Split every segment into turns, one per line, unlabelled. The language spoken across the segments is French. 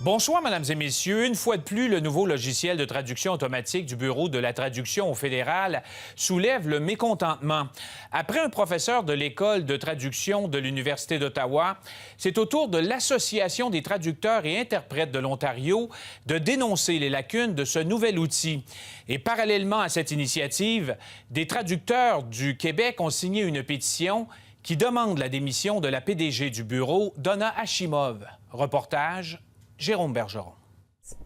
Bonsoir, mesdames et messieurs. Une fois de plus, le nouveau logiciel de traduction automatique du Bureau de la traduction au fédéral soulève le mécontentement. Après un professeur de l'École de traduction de l'Université d'Ottawa, c'est au tour de l'Association des traducteurs et interprètes de l'Ontario de dénoncer les lacunes de ce nouvel outil. Et parallèlement à cette initiative, des traducteurs du Québec ont signé une pétition qui demande la démission de la PDG du bureau, Donna Hashimov. Reportage Jérôme Bergeron.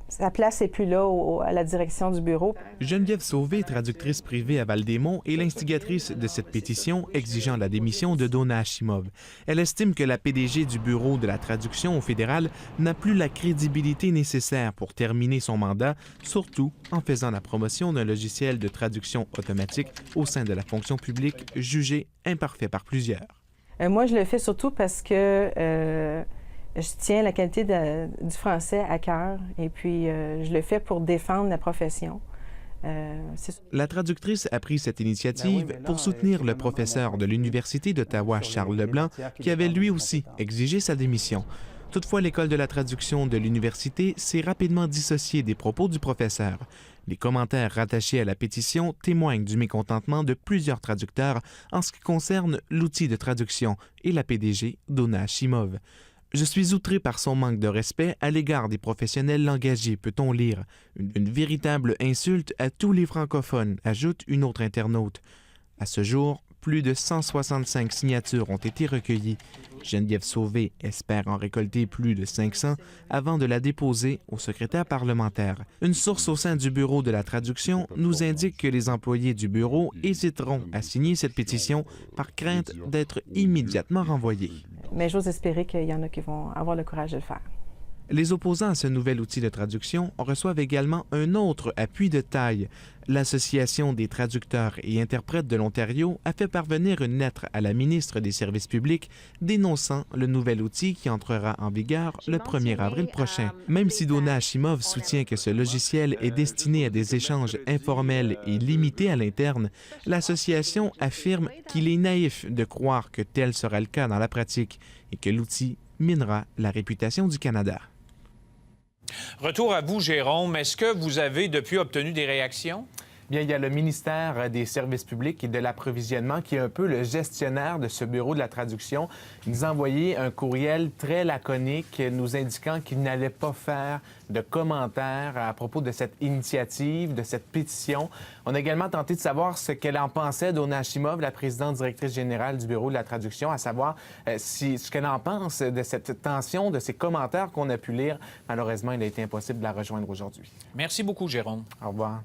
Sa place n'est plus là à la direction du bureau.
Geneviève Sauvé, traductrice privée à Val-des-Monts, est l'instigatrice de cette pétition exigeant la démission de Donna Hashimov. Elle estime que la PDG du Bureau de la traduction au fédéral n'a plus la crédibilité nécessaire pour terminer son mandat, surtout en faisant la promotion d'un logiciel de traduction automatique au sein de la fonction publique jugé imparfait par plusieurs.
Moi, je le fais surtout parce que je tiens la qualité du français à cœur et puis je le fais pour défendre la profession.
La traductrice a pris cette initiative pour soutenir le professeur de l'Université d'Ottawa, Charles Leblanc, qui avait lui aussi exigé sa démission. Toutefois, l'École de la traduction de l'université s'est rapidement dissociée des propos du professeur. Les commentaires rattachés à la pétition témoignent du mécontentement de plusieurs traducteurs en ce qui concerne l'outil de traduction et la PDG, Donna Hashimov. Je suis outré par son manque de respect à l'égard des professionnels engagés, peut-on lire. Une véritable insulte à tous les francophones, ajoute une autre internaute. À ce jour, plus de 165 signatures ont été recueillies. Geneviève Sauvé espère en récolter plus de 500 avant de la déposer au secrétaire parlementaire. Une source au sein du Bureau de la traduction nous indique que les employés du bureau hésiteront à signer cette pétition par crainte d'être immédiatement renvoyés.
Mais j'ose espérer qu'il y en a qui vont avoir le courage de le faire.
Les opposants à ce nouvel outil de traduction reçoivent également un autre appui de taille. L'Association des traducteurs et interprètes de l'Ontario a fait parvenir une lettre à la ministre des Services publics dénonçant le nouvel outil qui entrera en vigueur le 1er avril prochain. Même si Donna Hashimov soutient que ce logiciel est destiné à des échanges informels et limités à l'interne, l'association affirme qu'il est naïf de croire que tel sera le cas dans la pratique et que l'outil minera la réputation du Canada.
Retour à vous, Jérôme. Est-ce que vous avez depuis obtenu des réactions?
Bien, il y a le ministère des Services publics et de l'Approvisionnement qui est un peu le gestionnaire de ce bureau de la traduction. Il nous a envoyé un courriel très laconique nous indiquant qu'il n'allait pas faire de commentaires à propos de cette initiative, de cette pétition. On a également tenté de savoir ce qu'elle en pensait, Donna Hashimov, la présidente directrice générale du bureau de la traduction, à savoir ce qu'elle en pense de cette tension, de ces commentaires qu'on a pu lire. Malheureusement, il a été impossible de la rejoindre aujourd'hui.
Merci beaucoup, Jérôme.
Au revoir.